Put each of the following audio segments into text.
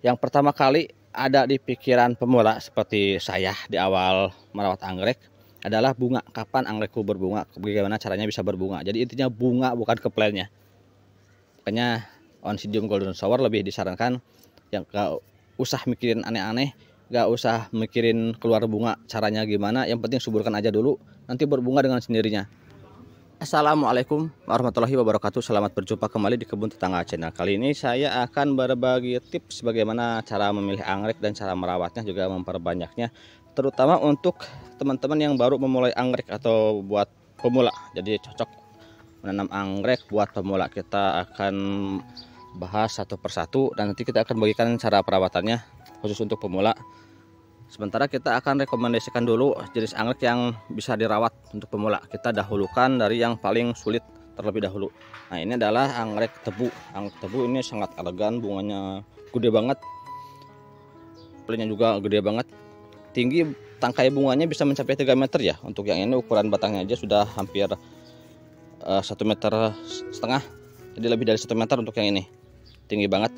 Yang pertama kali ada di pikiran pemula seperti saya di awal merawat anggrek adalah bunga. Kapan anggrekku berbunga? Bagaimana caranya bisa berbunga? Jadi intinya bunga bukan ke plannya. Makanya Oncidium golden shower lebih disarankan yang gak usah mikirin aneh-aneh, gak usah mikirin keluar bunga caranya gimana. Yang penting suburkan aja dulu, nanti berbunga dengan sendirinya. Assalamualaikum warahmatullahi wabarakatuh. Selamat berjumpa kembali di Kebun Tetangga Channel. Kali ini saya akan berbagi tips bagaimana cara memilih anggrek dan cara merawatnya, juga memperbanyaknya, terutama untuk teman-teman yang baru memulai anggrek atau buat pemula. Jadi cocok menanam anggrek buat pemula. Kita akan bahas satu persatu dan nanti kita akan bagikan cara perawatannya khusus untuk pemula. Sementara kita akan rekomendasikan dulu jenis anggrek yang bisa dirawat untuk pemula. Kita dahulukan dari yang paling sulit terlebih dahulu. Nah, ini adalah anggrek tebu. Anggrek tebu ini sangat elegan, bunganya gede banget, pelnya juga gede banget, tinggi, tangkai bunganya bisa mencapai 3 meter ya. Untuk yang ini ukuran batangnya aja sudah hampir 1,5 meter. Jadi lebih dari 1 meter untuk yang ini, tinggi banget.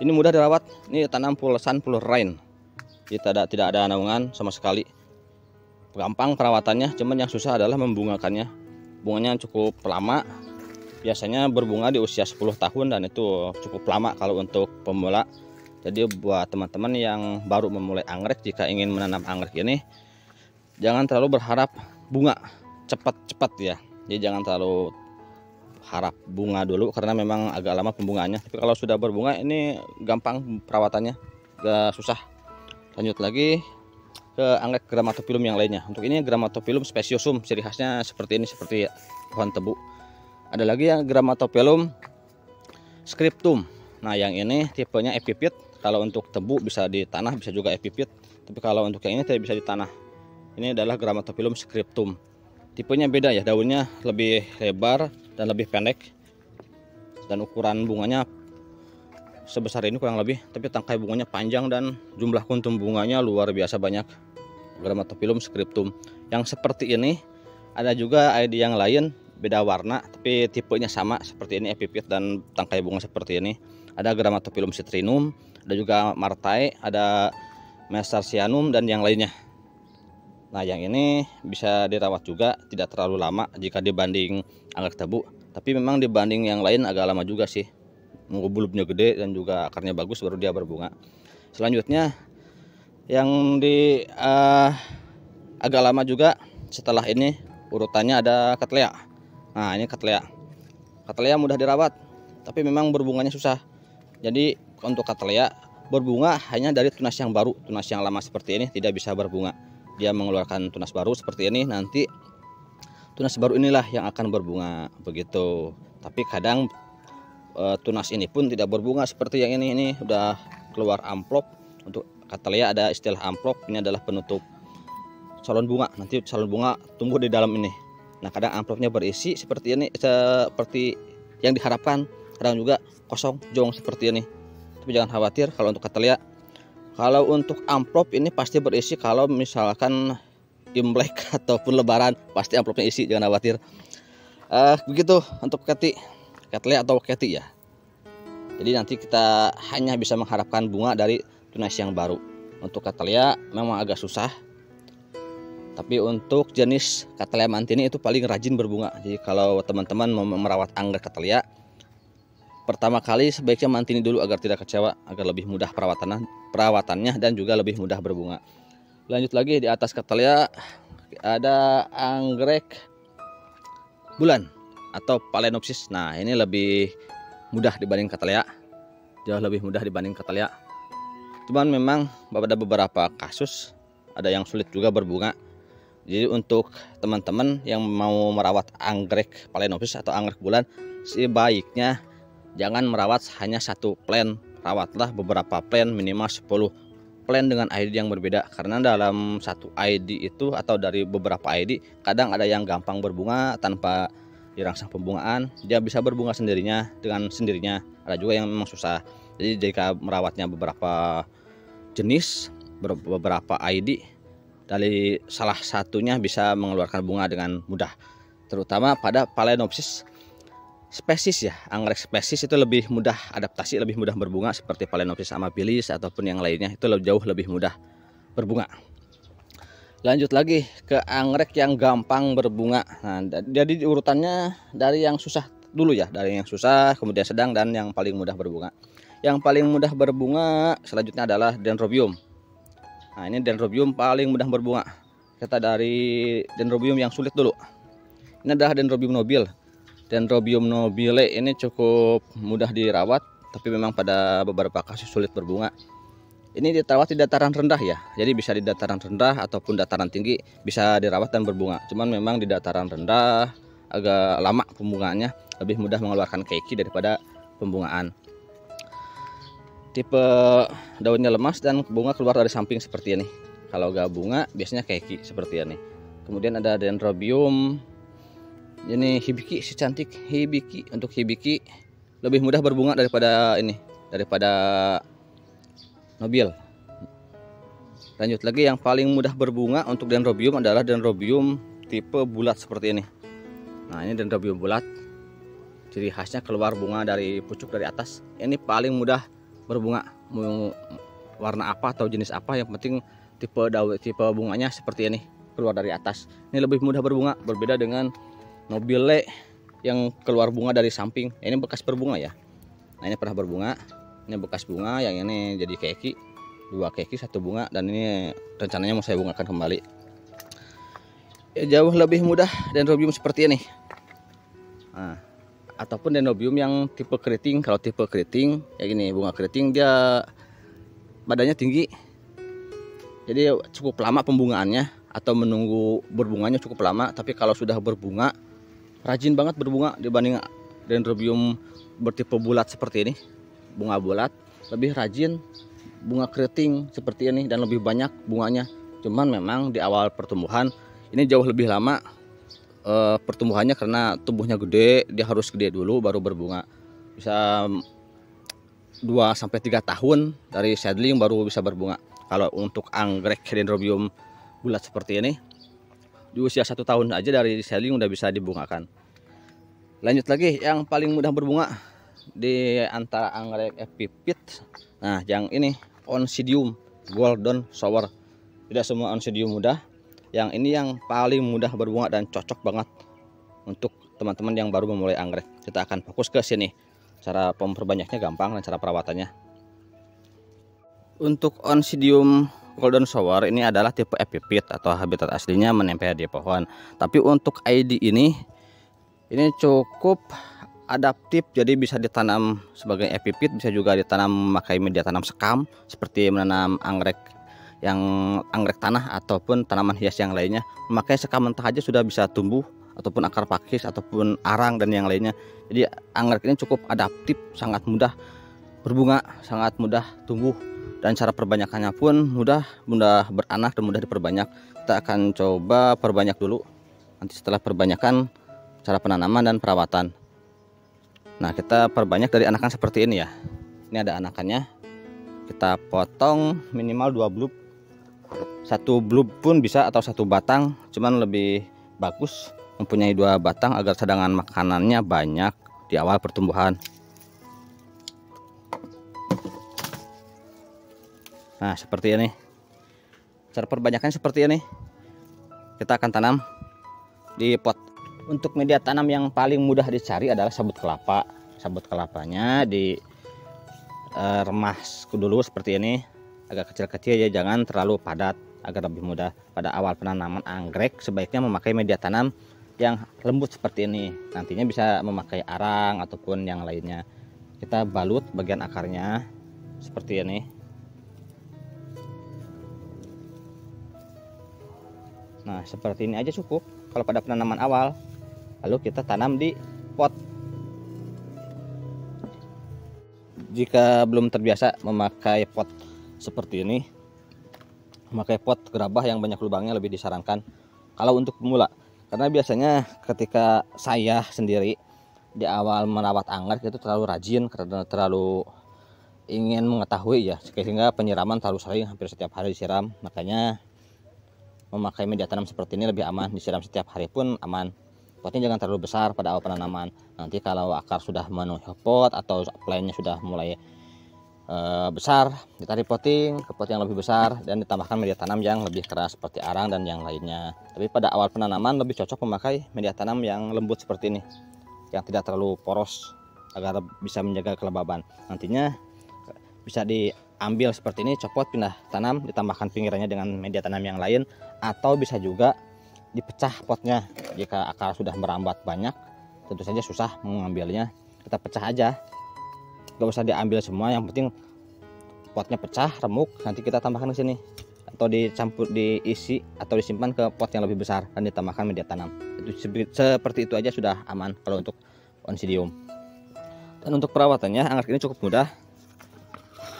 Ini mudah dirawat. Ini tanam full sun full rain. Tidak ada naungan sama sekali, gampang perawatannya. Cuman yang susah adalah membungakannya. Bunganya cukup lama, biasanya berbunga di usia 10 tahun dan itu cukup lama kalau untuk pemula. Jadi buat teman-teman yang baru memulai anggrek, jika ingin menanam anggrek ini jangan terlalu berharap bunga cepat-cepat ya. Jadi jangan terlalu harap bunga dulu karena memang agak lama pembungaannya. Tapi kalau sudah berbunga ini gampang perawatannya, gak susah. Lanjut lagi ke anggrek Grammatophyllum yang lainnya. Untuk ini Grammatophyllum speciosum, ciri khasnya seperti ini, seperti pohon tebu. Ada lagi yang Grammatophyllum scriptum. Nah, yang ini tipenya epiphyt. Kalau untuk tebu bisa di tanah, bisa juga epiphyt. Tapi kalau untuk yang ini tidak bisa di tanah. Ini adalah Grammatophyllum scriptum. Tipenya beda ya, daunnya lebih lebar dan lebih pendek. Dan ukuran bunganya sebesar ini kurang lebih, tapi tangkai bunganya panjang dan jumlah kuntum bunganya luar biasa banyak. Grammatophyllum scriptum yang seperti ini. Ada juga ID yang lain, beda warna tapi tipenya sama seperti ini, epiphyt dan tangkai bunga seperti ini. Ada Grammatophyllum citrinum, ada juga martae, ada mesarcianum dan yang lainnya. Nah, yang ini bisa dirawat juga, tidak terlalu lama jika dibanding anggrek tebu, tapi memang dibanding yang lain agak lama juga sih. Nunggu bulbnya gede dan juga akarnya bagus baru dia berbunga. Selanjutnya yang di agak lama juga setelah ini urutannya ada Cattleya. Nah, ini Cattleya. Cattleya mudah dirawat tapi memang berbunganya susah. Jadi untuk Cattleya berbunga hanya dari tunas yang baru. Tunas yang lama seperti ini tidak bisa berbunga. Dia mengeluarkan tunas baru seperti ini, nanti tunas baru inilah yang akan berbunga begitu. Tapi kadang tunas ini pun tidak berbunga seperti yang ini. Ini udah keluar amplop. Untuk Cattleya ada istilah amplop, ini adalah penutup salon bunga. Nanti salon bunga tumbuh di dalam ini. Nah, kadang amplopnya berisi seperti ini, seperti yang diharapkan. Kadang juga kosong jong seperti ini. Tapi jangan khawatir kalau untuk Cattleya. Kalau untuk amplop ini pasti berisi. Kalau misalkan Imlek ataupun Lebaran pasti amplopnya isi, jangan khawatir. Begitu untuk Cattleya atau Cathy ya. Jadi nanti kita hanya bisa mengharapkan bunga dari tunas yang baru. Untuk Cattleya memang agak susah. Tapi untuk jenis Cattleya mantini itu paling rajin berbunga. Jadi kalau teman-teman mau merawat anggrek Cattleya, pertama kali sebaiknya mantini dulu agar tidak kecewa, agar lebih mudah perawatannya dan juga lebih mudah berbunga. Lanjut lagi di atas Cattleya ada anggrek bulan atau Phalaenopsis. Nah, ini lebih mudah dibanding Cattleya, jauh lebih mudah dibanding Cattleya. Cuman memang ada beberapa kasus ada yang sulit juga berbunga. Jadi untuk teman-teman yang mau merawat anggrek Phalaenopsis atau anggrek bulan, sebaiknya jangan merawat hanya satu plant, rawatlah beberapa plant, minimal 10 plant dengan ID yang berbeda. Karena dalam satu ID itu atau dari beberapa ID kadang ada yang gampang berbunga tanpa dirangsang pembungaan, dia bisa berbunga sendirinya dengan sendirinya. Ada juga yang memang susah. Jadi jika merawatnya beberapa jenis, beberapa ID, dari salah satunya bisa mengeluarkan bunga dengan mudah. Terutama pada Phalaenopsis spesies ya, anggrek spesies itu lebih mudah adaptasi, lebih mudah berbunga seperti Phalaenopsis amabilis ataupun yang lainnya, itu jauh lebih mudah berbunga. Lanjut lagi ke anggrek yang gampang berbunga. Nah, jadi urutannya dari yang susah dulu ya, dari yang susah, kemudian sedang, dan yang paling mudah berbunga. Yang paling mudah berbunga selanjutnya adalah Dendrobium. Nah, ini Dendrobium paling mudah berbunga. Kita dari Dendrobium yang sulit dulu. Ini adalah Dendrobium nobile. Dendrobium nobile ini cukup mudah dirawat, tapi memang pada beberapa kasus sulit berbunga. Ini dirawat di dataran rendah ya, jadi bisa di dataran rendah ataupun dataran tinggi bisa dirawat dan berbunga. Cuman memang di dataran rendah agak lama pembungaannya, lebih mudah mengeluarkan keiki daripada pembungaan. Tipe daunnya lemas dan bunga keluar dari samping seperti ini. Kalau gak bunga biasanya keiki seperti ini. Kemudian ada Dendrobium, ini hibiki, si cantik hibiki. Untuk hibiki lebih mudah berbunga daripada ini, daripada nobil. Lanjut lagi, yang paling mudah berbunga untuk Dendrobium adalah Dendrobium tipe bulat seperti ini. Nah, ini Dendrobium bulat, ciri khasnya keluar bunga dari pucuk dari atas. Ini paling mudah berbunga, mau warna apa atau jenis apa, yang penting tipe bunganya seperti ini, keluar dari atas. Ini lebih mudah berbunga, berbeda dengan nobile yang keluar bunga dari samping. Ini bekas berbunga ya. Nah, ini pernah berbunga, ini bekas bunga, yang ini jadi keiki, 2 keiki 1 bunga, dan ini rencananya mau saya bungakan kembali. Ya, jauh lebih mudah Dendrobium seperti ini. Nah, ataupun Dendrobium yang tipe keriting. Kalau tipe keriting ya gini, bunga keriting dia badannya tinggi, jadi cukup lama pembungaannya atau menunggu berbunganya cukup lama. Tapi kalau sudah berbunga rajin banget berbunga dibanding Dendrobium bertipe bulat seperti ini. Bunga bulat lebih rajin, bunga keriting seperti ini, dan lebih banyak bunganya. Cuman memang di awal pertumbuhan ini jauh lebih lama pertumbuhannya, karena tumbuhnya gede, dia harus gede dulu baru berbunga. Bisa 2-3 tahun dari seedling baru bisa berbunga. Kalau untuk anggrek Dendrobium bulat seperti ini, di usia 1 tahun aja dari seedling udah bisa dibungakan. Lanjut lagi, yang paling mudah berbunga di antara anggrek epipit. Nah, yang ini Oncidium Golden Shower. Tidak semua Oncidium mudah. Yang ini yang paling mudah berbunga dan cocok banget untuk teman-teman yang baru memulai anggrek. Kita akan fokus ke sini. Cara memperbanyaknya gampang dan cara perawatannya. Untuk Oncidium Golden Shower ini adalah tipe epipit atau habitat aslinya menempel di pohon. Tapi untuk ID ini cukup adaptif, jadi bisa ditanam sebagai epipit, bisa juga ditanam memakai media tanam sekam seperti menanam anggrek tanah ataupun tanaman hias yang lainnya. Memakai sekam mentah aja sudah bisa tumbuh, ataupun akar pakis ataupun arang dan yang lainnya. Jadi anggrek ini cukup adaptif, sangat mudah berbunga, sangat mudah tumbuh, dan cara perbanyakannya pun mudah beranak dan mudah diperbanyak. Kita akan coba perbanyak dulu, nanti setelah perbanyakan cara penanaman dan perawatan. Nah, kita perbanyak dari anakan seperti ini ya. Ini ada anakannya. Kita potong minimal 2 blub. 1 blub pun bisa, atau 1 batang. Cuman lebih bagus mempunyai 2 batang agar cadangan makanannya banyak di awal pertumbuhan. Nah, seperti ini. Cara perbanyakannya seperti ini. Kita akan tanam di pot. Untuk media tanam yang paling mudah dicari adalah sabut kelapa. Sabut kelapanya remas dulu seperti ini, agak kecil-kecil ya, jangan terlalu padat agar lebih mudah. Pada awal penanaman anggrek sebaiknya memakai media tanam yang lembut seperti ini. Nantinya bisa memakai arang ataupun yang lainnya. Kita balut bagian akarnya seperti ini. Nah, seperti ini aja cukup kalau pada penanaman awal. Lalu kita tanam di pot. Jika belum terbiasa memakai pot seperti ini, memakai pot gerabah yang banyak lubangnya lebih disarankan kalau untuk pemula. Karena biasanya ketika saya sendiri di awal merawat anggrek itu terlalu rajin, karena terlalu ingin mengetahui ya, sehingga penyiraman terlalu sering, hampir setiap hari disiram. Makanya memakai media tanam seperti ini lebih aman, disiram setiap hari pun aman. Potnya jangan terlalu besar pada awal penanaman. Nanti kalau akar sudah memenuhi pot atau plantnya sudah mulai besar, ditarik potting ke pot yang lebih besar dan ditambahkan media tanam yang lebih keras seperti arang dan yang lainnya. Tapi pada awal penanaman lebih cocok memakai media tanam yang lembut seperti ini, yang tidak terlalu poros agar bisa menjaga kelembaban. Nantinya bisa diambil seperti ini, copot, pindah tanam, ditambahkan pinggirannya dengan media tanam yang lain, atau bisa juga dipecah potnya. Jika akar sudah merambat banyak, tentu saja susah mengambilnya, kita pecah aja, gak usah diambil semua, yang penting potnya pecah, remuk, nanti kita tambahkan ke sini atau dicampur, diisi atau disimpan ke pot yang lebih besar dan ditambahkan media tanam. Itu seperti itu aja sudah aman kalau untuk Oncidium. Dan untuk perawatannya, anggrek ini cukup mudah.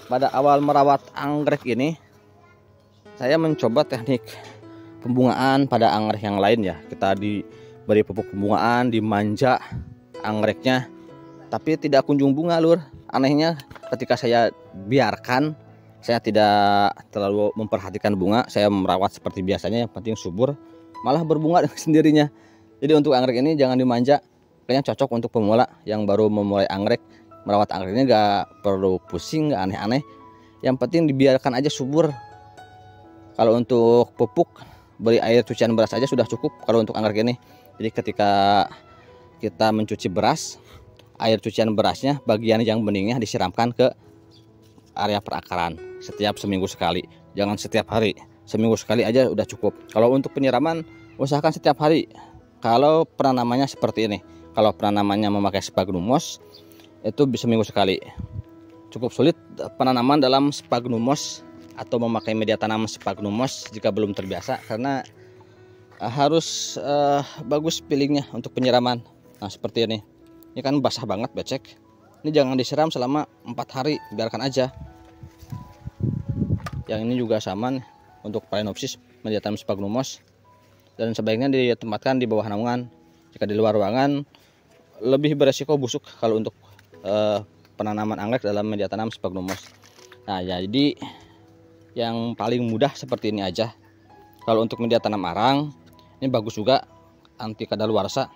Pada awal merawat anggrek ini saya mencoba teknik pembungaan pada anggrek yang lain ya. Kita diberi pupuk pembungaan, dimanja anggreknya, tapi tidak kunjung bunga, lur. Anehnya ketika saya biarkan, saya tidak terlalu memperhatikan bunga, saya merawat seperti biasanya, yang penting subur, malah berbunga dengan sendirinya. Jadi untuk anggrek ini jangan dimanja, kayaknya cocok untuk pemula yang baru memulai anggrek. Merawat anggrek ini gak perlu pusing, gak aneh-aneh, yang penting dibiarkan aja subur. Kalau untuk pupuk, beri air cucian beras aja sudah cukup kalau untuk anggrek ini. Jadi ketika kita mencuci beras, air cucian berasnya bagian yang beningnya disiramkan ke area perakaran setiap seminggu sekali, jangan setiap hari, seminggu sekali aja udah cukup. Kalau untuk penyiraman usahakan setiap hari. Kalau penanamannya seperti ini, kalau penanamannya memakai sphagnum moss, itu bisa seminggu sekali. Cukup sulit penanaman dalam sphagnum moss atau memakai media tanam sphagnum moss jika belum terbiasa, karena harus bagus peelingnya untuk penyiraman. Nah seperti ini kan basah banget, becek. Ini jangan disiram selama 4 hari, biarkan aja. Yang ini juga sama nih, untuk Phalaenopsis media tanam sphagnum moss, dan sebaiknya ditempatkan di bawah naungan. Jika di luar ruangan lebih beresiko busuk kalau untuk penanaman anggrek dalam media tanam sphagnum moss. Nah jadi yang paling mudah seperti ini aja. Kalau untuk media tanam arang ini bagus juga, anti kadaluarsa.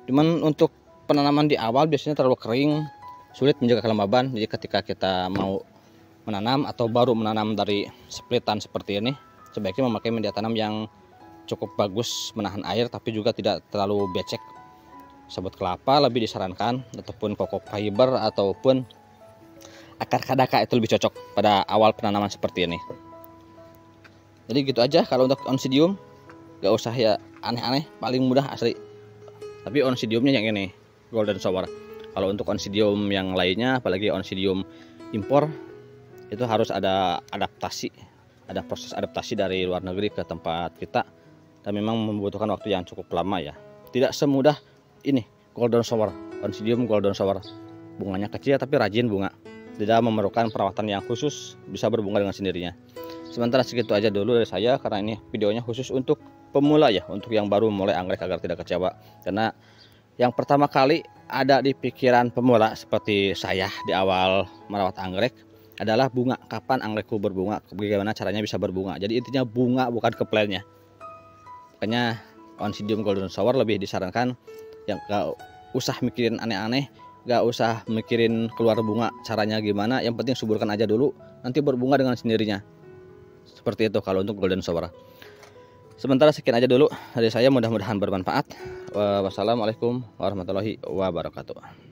Cuman untuk penanaman di awal biasanya terlalu kering, sulit menjaga kelembaban. Jadi ketika kita mau menanam atau baru menanam dari splitan seperti ini, sebaiknya memakai media tanam yang cukup bagus menahan air tapi juga tidak terlalu becek. Sabut kelapa lebih disarankan, ataupun kokok fiber, ataupun akar kadaka itu lebih cocok pada awal penanaman seperti ini. Jadi gitu aja kalau untuk Oncidium, gak usah ya aneh-aneh, paling mudah asli. Tapi Oncidiumnya yang ini, Golden Shower. Kalau untuk Oncidium yang lainnya, apalagi Oncidium impor, itu harus ada adaptasi, ada proses adaptasi dari luar negeri ke tempat kita, dan memang membutuhkan waktu yang cukup lama ya. Tidak semudah ini Golden Shower, Oncidium Golden Shower. Bunganya kecil tapi rajin bunga, tidak memerlukan perawatan yang khusus, bisa berbunga dengan sendirinya. Sementara segitu aja dulu dari saya, karena ini videonya khusus untuk pemula ya, untuk yang baru mulai anggrek agar tidak kecewa. Karena yang pertama kali ada di pikiran pemula seperti saya di awal merawat anggrek adalah bunga, kapan anggrekku berbunga, bagaimana caranya bisa berbunga. Jadi intinya bunga, bukan ke plantnya. Makanya Oncidium Golden Shower lebih disarankan yang gak usah mikirin aneh-aneh, gak usah mikirin keluar bunga caranya gimana, yang penting suburkan aja dulu, nanti berbunga dengan sendirinya. Seperti itu kalau untuk Golden Shower. Sementara sekian aja dulu dari saya, mudah-mudahan bermanfaat. Wassalamualaikum warahmatullahi wabarakatuh.